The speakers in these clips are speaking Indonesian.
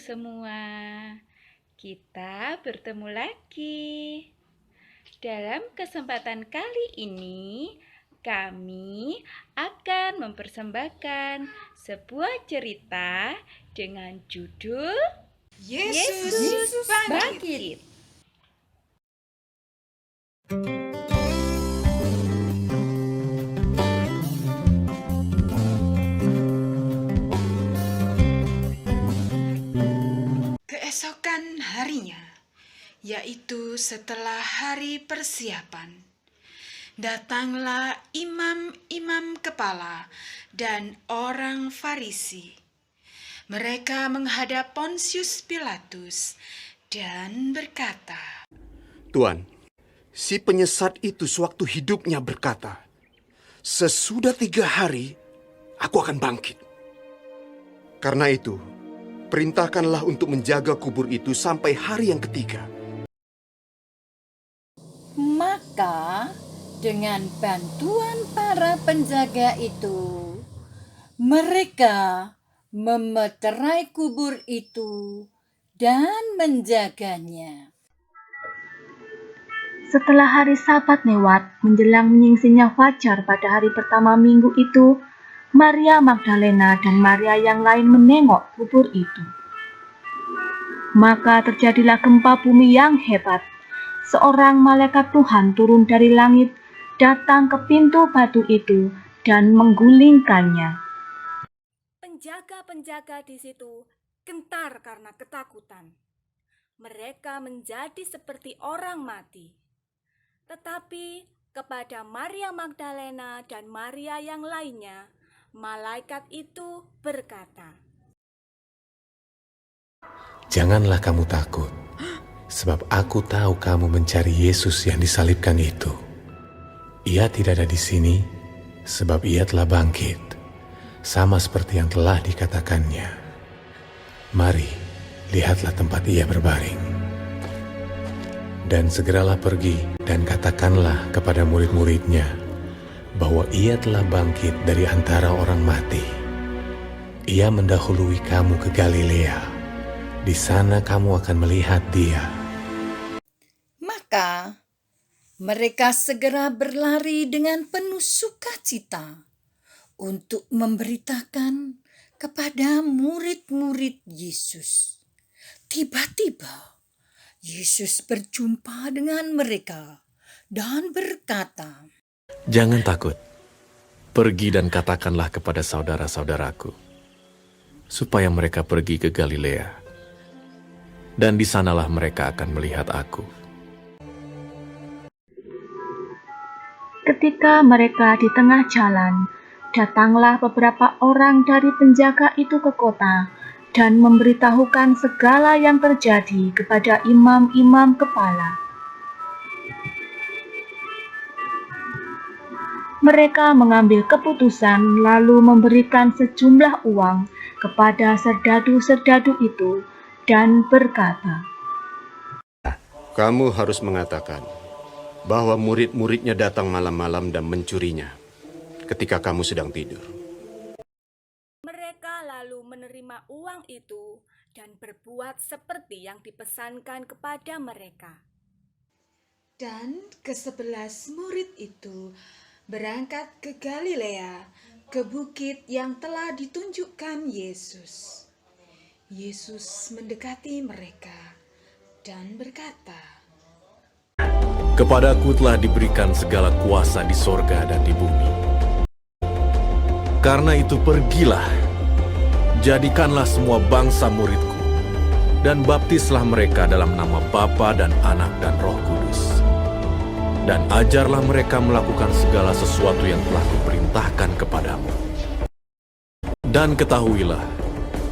semua. Kita bertemu lagi. Dalam kesempatan kali ini, kami akan mempersembahkan sebuah cerita dengan judul Yesus Bangkit. Keesokan harinya, yaitu setelah hari persiapan, datanglah imam-imam kepala dan orang Farisi. Mereka menghadap Pontius Pilatus dan berkata, Tuan, si penyesat itu sewaktu hidupnya berkata, "Sesudah 3 hari, aku akan bangkit." Karena itu, perintahkanlah untuk menjaga kubur itu sampai hari yang ketiga. Maka dengan bantuan para penjaga itu, mereka memeterai kubur itu dan menjaganya. Setelah hari Sabat lewat, menjelang menyingsinya fajar pada hari pertama minggu itu, Maria Magdalena dan Maria yang lain menengok kubur itu. Maka terjadilah gempa bumi yang hebat. Seorang malaikat Tuhan turun dari langit, datang ke pintu batu itu dan menggulingkannya. Penjaga-penjaga di situ gentar karena ketakutan. Mereka menjadi seperti orang mati. Tetapi kepada Maria Magdalena dan Maria yang lainnya, malaikat itu berkata, "Janganlah kamu takut, sebab aku tahu kamu mencari Yesus yang disalibkan itu. Ia tidak ada di sini, sebab ia telah bangkit, sama seperti yang telah dikatakannya. Mari, lihatlah tempat ia berbaring. Dan segeralah pergi dan katakanlah kepada murid-muridnya bahwa ia telah bangkit dari antara orang mati. Ia mendahului kamu ke Galilea. Di sana kamu akan melihat dia." Maka mereka segera berlari dengan penuh sukacita untuk memberitakan kepada murid-murid Yesus. Tiba-tiba Yesus berjumpa dengan mereka dan berkata, "Jangan takut. Pergi dan katakanlah kepada saudara-saudaraku, supaya mereka pergi ke Galilea. Dan di sanalah mereka akan melihat aku." Ketika mereka di tengah jalan, datanglah beberapa orang dari penjaga itu ke kota dan memberitahukan segala yang terjadi kepada imam-imam kepala. Mereka mengambil keputusan lalu memberikan sejumlah uang kepada serdadu-serdadu itu dan berkata, Kamu harus mengatakan bahwa murid-muridnya datang malam-malam dan mencurinya ketika kamu sedang tidur. mereka lalu menerima uang itu dan berbuat seperti yang dipesankan kepada mereka. dan ke-11 murid itu berangkat ke Galilea, ke bukit yang telah ditunjukkan Yesus. Yesus mendekati mereka dan berkata, "Kepadaku telah diberikan segala kuasa di sorga dan di bumi. Karena itu pergilah, jadikanlah semua bangsa muridku, dan baptislah mereka dalam nama Bapa dan Anak dan Roh Kudus. Dan ajarlah mereka melakukan segala sesuatu yang telah kuperintahkan kepadamu. Dan ketahuilah,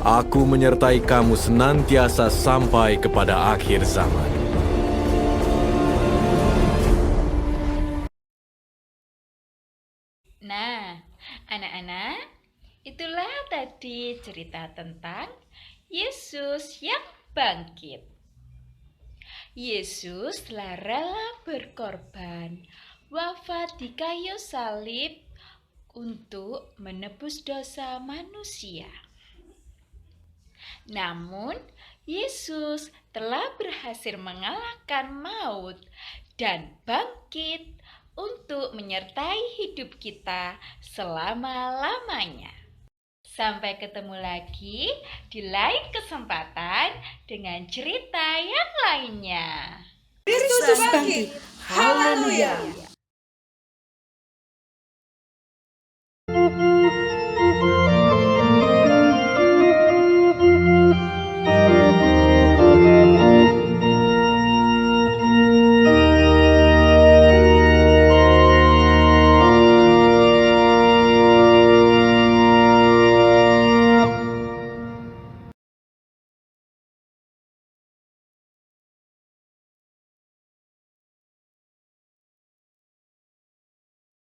aku menyertai kamu senantiasa sampai kepada akhir zaman." Nah, anak-anak, itulah tadi cerita tentang Yesus yang bangkit. Yesus telah rela berkorban, wafat di kayu salib untuk menebus dosa manusia. Namun, Yesus telah berhasil mengalahkan maut dan bangkit untuk menyertai hidup kita selama-lamanya. Sampai ketemu lagi di lain kesempatan dengan cerita yang lainnya. Kristus bangkit. Haleluya.